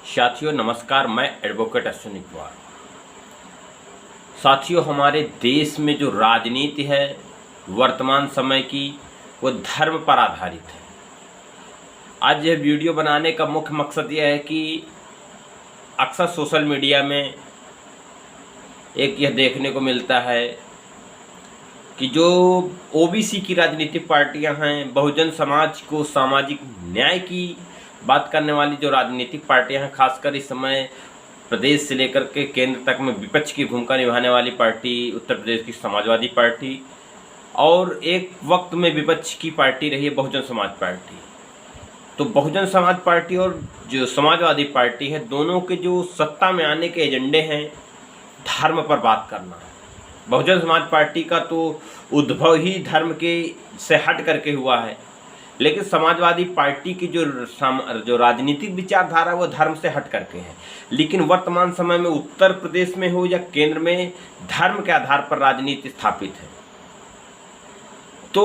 साथियों नमस्कार, मैं एडवोकेट अश्विनी कुमार। साथियों, हमारे देश में जो राजनीति है वर्तमान समय की, वो धर्म पर आधारित है। आज यह वीडियो बनाने का मुख्य मकसद यह है कि अक्सर सोशल मीडिया में एक यह देखने को मिलता है कि जो ओबीसी की राजनीतिक पार्टियां हैं, बहुजन समाज को सामाजिक न्याय की बात करने वाली जो राजनीतिक पार्टियां हैं, खासकर इस समय प्रदेश से लेकर के केंद्र तक में विपक्ष की भूमिका निभाने वाली पार्टी उत्तर प्रदेश की समाजवादी पार्टी, और एक वक्त में विपक्ष की पार्टी रही है बहुजन समाज पार्टी। तो बहुजन समाज पार्टी और जो समाजवादी पार्टी है, दोनों के जो सत्ता में आने के एजेंडे हैं धर्म पर बात करना है। बहुजन समाज पार्टी का तो उद्भव ही धर्म के से हट करके हुआ है, लेकिन समाजवादी पार्टी की जो राजनीतिक विचारधारा वो धर्म से हट करके है। लेकिन वर्तमान समय में उत्तर प्रदेश में हो या केंद्र में धर्म के आधार पर राजनीति स्थापित है। तो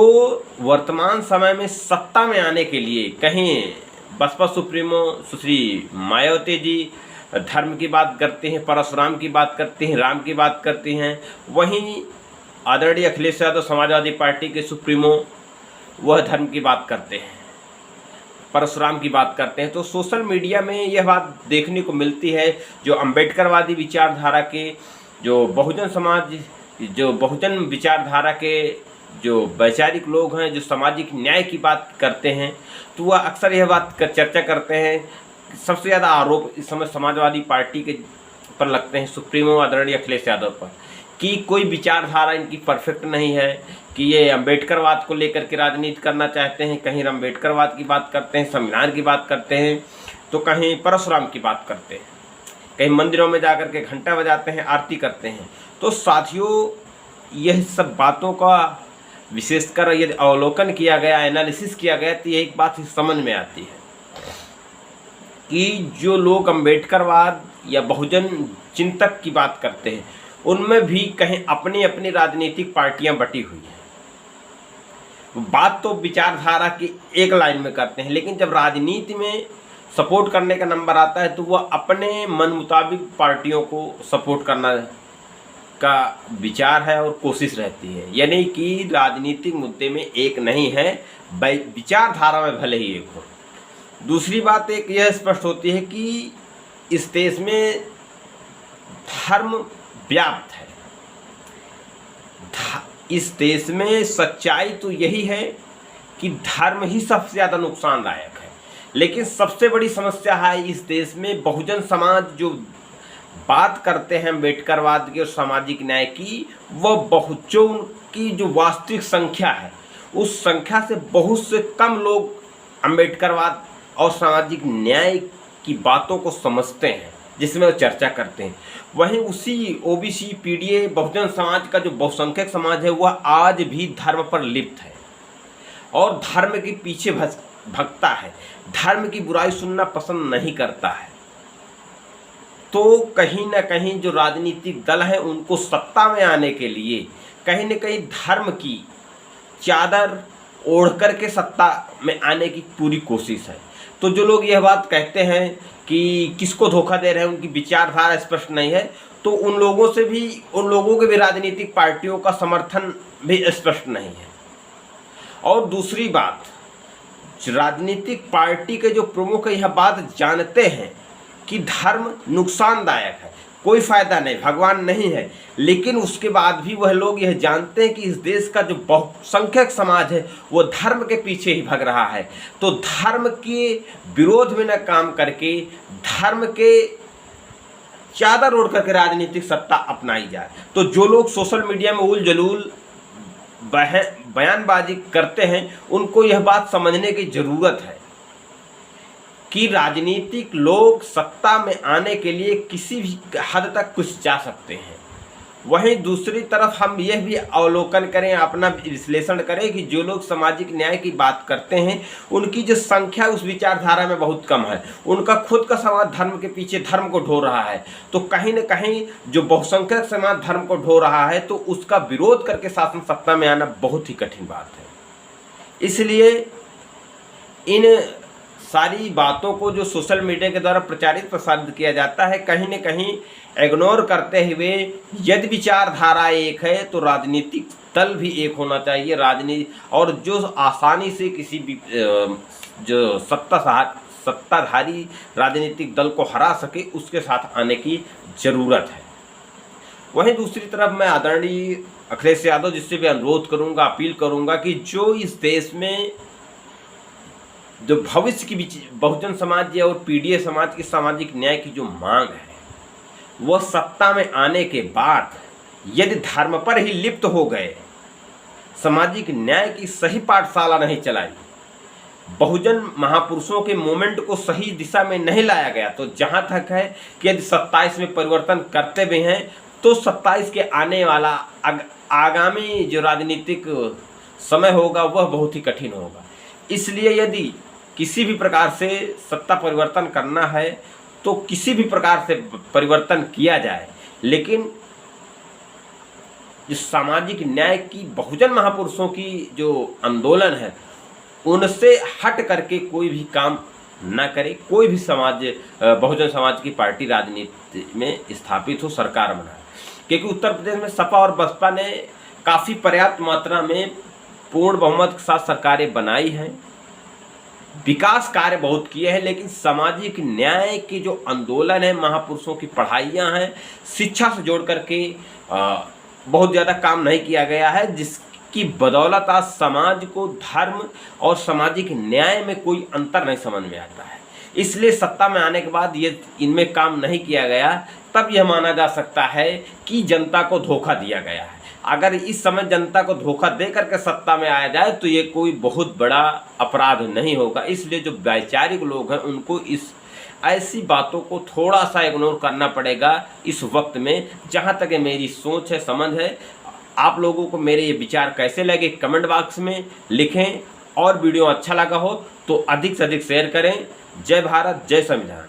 वर्तमान समय में सत्ता में आने के लिए कहीं बसपा सुप्रीमो सुश्री मायावती जी धर्म की बात करते हैं, परशुराम की बात करते हैं, राम की बात करती हैं, वहीं आदरणीय अखिलेश यादव समाजवादी पार्टी के सुप्रीमो वह धर्म की बात करते हैं, परशुराम की बात करते हैं। तो सोशल मीडिया में यह बात देखने को मिलती है, जो अम्बेडकरवादी विचारधारा के, जो बहुजन विचारधारा के जो वैचारिक लोग हैं, जो सामाजिक न्याय की बात करते हैं, तो वह अक्सर यह बात चर्चा करते हैं। सबसे ज़्यादा आरोप इस समय समाजवादी पार्टी के पर लगते हैं, सुप्रीमो आदरणीय अखिलेश यादव पर, कि कोई विचारधारा इनकी परफेक्ट नहीं है, कि ये अम्बेडकरवाद को लेकर के राजनीति करना चाहते हैं। कहीं अम्बेडकरवाद की बात करते हैं, संविधान की बात करते हैं, तो कहीं परशुराम की बात करते हैं, कहीं मंदिरों में जाकर के घंटा बजाते हैं, आरती करते हैं। तो साथियों, यह सब बातों का विशेषकर यदि अवलोकन किया गया, एनालिसिस किया गया, तो एक बात समझ में आती है कि जो लोग अम्बेडकरवाद या बहुजन चिंतक की बात करते हैं, उनमें भी कहीं अपनी अपनी राजनीतिक पार्टियां बटी हुई हैं। बात तो विचारधारा की एक लाइन में करते हैं, लेकिन जब राजनीति में सपोर्ट करने का नंबर आता है तो वह अपने मन मुताबिक पार्टियों को सपोर्ट करना का विचार है और कोशिश रहती है। यानी कि राजनीतिक मुद्दे में एक नहीं है, विचारधारा में भले ही एक हो। दूसरी बात एक यह स्पष्ट होती है कि इस देश में धर्म व्याप्त है। इस देश में सच्चाई तो यही है कि धर्म ही सबसे ज़्यादा नुकसानदायक है, लेकिन सबसे बड़ी समस्या है इस देश में बहुजन समाज जो बात करते हैं अम्बेडकरवाद की और सामाजिक न्याय की, वह बहुतों की जो वास्तविक संख्या है, उस संख्या से बहुत से कम लोग अम्बेडकरवाद और सामाजिक न्याय की बातों को समझते हैं, जिसमें वो चर्चा करते हैं। वहीं उसी ओबीसी पीडीए बहुजन समाज का जो बहुसंख्यक समाज है, वह आज भी धर्म पर लिप्त है और धर्म के पीछे भगता है, धर्म की बुराई सुनना पसंद नहीं करता है। तो कहीं ना कहीं जो राजनीतिक दल है, उनको सत्ता में आने के लिए कहीं ना कहीं धर्म की चादर ओढ़ करके सत्ता में आने की पूरी कोशिश है। तो जो लोग यह बात कहते हैं कि किसको धोखा दे रहे हैं, उनकी विचारधारा स्पष्ट नहीं है, तो उन लोगों के भी राजनीतिक पार्टियों का समर्थन भी स्पष्ट नहीं है। और दूसरी बात, राजनीतिक पार्टी के जो प्रमुख यह बात जानते हैं कि धर्म नुकसानदायक है, कोई फायदा नहीं, भगवान नहीं है, लेकिन उसके बाद भी वह लोग यह जानते हैं कि इस देश का जो बहुसंख्यक समाज है वो धर्म के पीछे ही भग रहा है। तो धर्म के विरोध में न काम करके धर्म के चादर ओढ़ करके राजनीतिक सत्ता अपनाई जाए। तो जो लोग सोशल मीडिया में उल जलूल बयानबाजी करते हैं, उनको यह बात समझने की ज़रूरत है कि राजनीतिक लोग सत्ता में आने के लिए किसी भी हद तक कुछ जा सकते हैं। वहीं दूसरी तरफ हम यह भी अवलोकन करें, अपना विश्लेषण करें कि जो लोग सामाजिक न्याय की बात करते हैं, उनकी जो संख्या उस विचारधारा में बहुत कम है। उनका खुद का समाज धर्म के पीछे धर्म को ढो रहा है, तो कहीं न कहीं जो बहुसंख्यक समाज धर्म को ढो रहा है, तो उसका विरोध करके शासन सत्ता में आना बहुत ही कठिन बात है। इसलिए इन सारी बातों को जो सोशल मीडिया के द्वारा प्रचारित प्रसारित किया जाता है कहीं न कहीं इग्नोर करते हुए, यदि विचारधारा एक है तो राजनीतिक दल भी एक होना चाहिए। राजनीति और जो आसानी से किसी भी जो सत्ताधारी राजनीतिक दल को हरा सके उसके साथ आने की ज़रूरत है। वहीं दूसरी तरफ मैं आदरणीय अखिलेश यादव जिससे भी अनुरोध करूंगा, अपील करूंगा कि जो इस देश में जो भविष्य की बहुजन समाज और पीडीए समाज की सामाजिक न्याय की जो मांग है वह सत्ता में आने के बाद यदि धर्म पर ही लिप्त हो गए, सामाजिक न्याय की सही पाठशाला नहीं चलाई, बहुजन महापुरुषों के मूवमेंट को सही दिशा में नहीं लाया गया, तो जहां तक है कि यदि 27 में परिवर्तन करते भी हैं तो 27 के आने वाला आगामी जो राजनीतिक समय होगा वह बहुत ही कठिन होगा। इसलिए यदि किसी भी प्रकार से सत्ता परिवर्तन करना है तो किसी भी प्रकार से परिवर्तन किया जाए, लेकिन जो सामाजिक न्याय की बहुजन महापुरुषों की जो आंदोलन है उनसे हट करके कोई भी काम ना करे। कोई भी समाज बहुजन समाज की पार्टी राजनीति में स्थापित हो, सरकार बनाए, क्योंकि उत्तर प्रदेश में सपा और बसपा ने काफ़ी पर्याप्त मात्रा में पूर्ण बहुमत के साथ सरकारें बनाई हैं, विकास कार्य बहुत किए हैं, लेकिन सामाजिक न्याय की जो आंदोलन है, महापुरुषों की पढ़ाइयाँ हैं, शिक्षा से जोड़ करके बहुत ज़्यादा काम नहीं किया गया है, जिसकी बदौलत आज समाज को धर्म और सामाजिक न्याय में कोई अंतर नहीं समझ में आता है। इसलिए सत्ता में आने के बाद ये इनमें काम नहीं किया गया, तब यह माना जा सकता है कि जनता को धोखा दिया गया है। अगर इस समय जनता को धोखा दे करके सत्ता में आया जाए तो ये कोई बहुत बड़ा अपराध नहीं होगा। इसलिए जो वैचारिक लोग हैं उनको इस ऐसी बातों को थोड़ा सा इग्नोर करना पड़ेगा इस वक्त में। जहाँ तक मेरी सोच है, समझ है, आप लोगों को मेरे ये विचार कैसे लगे कमेंट बॉक्स में लिखें, और वीडियो अच्छा लगा हो तो अधिक से अधिक शेयर करें। जय भारत, जय संविधान।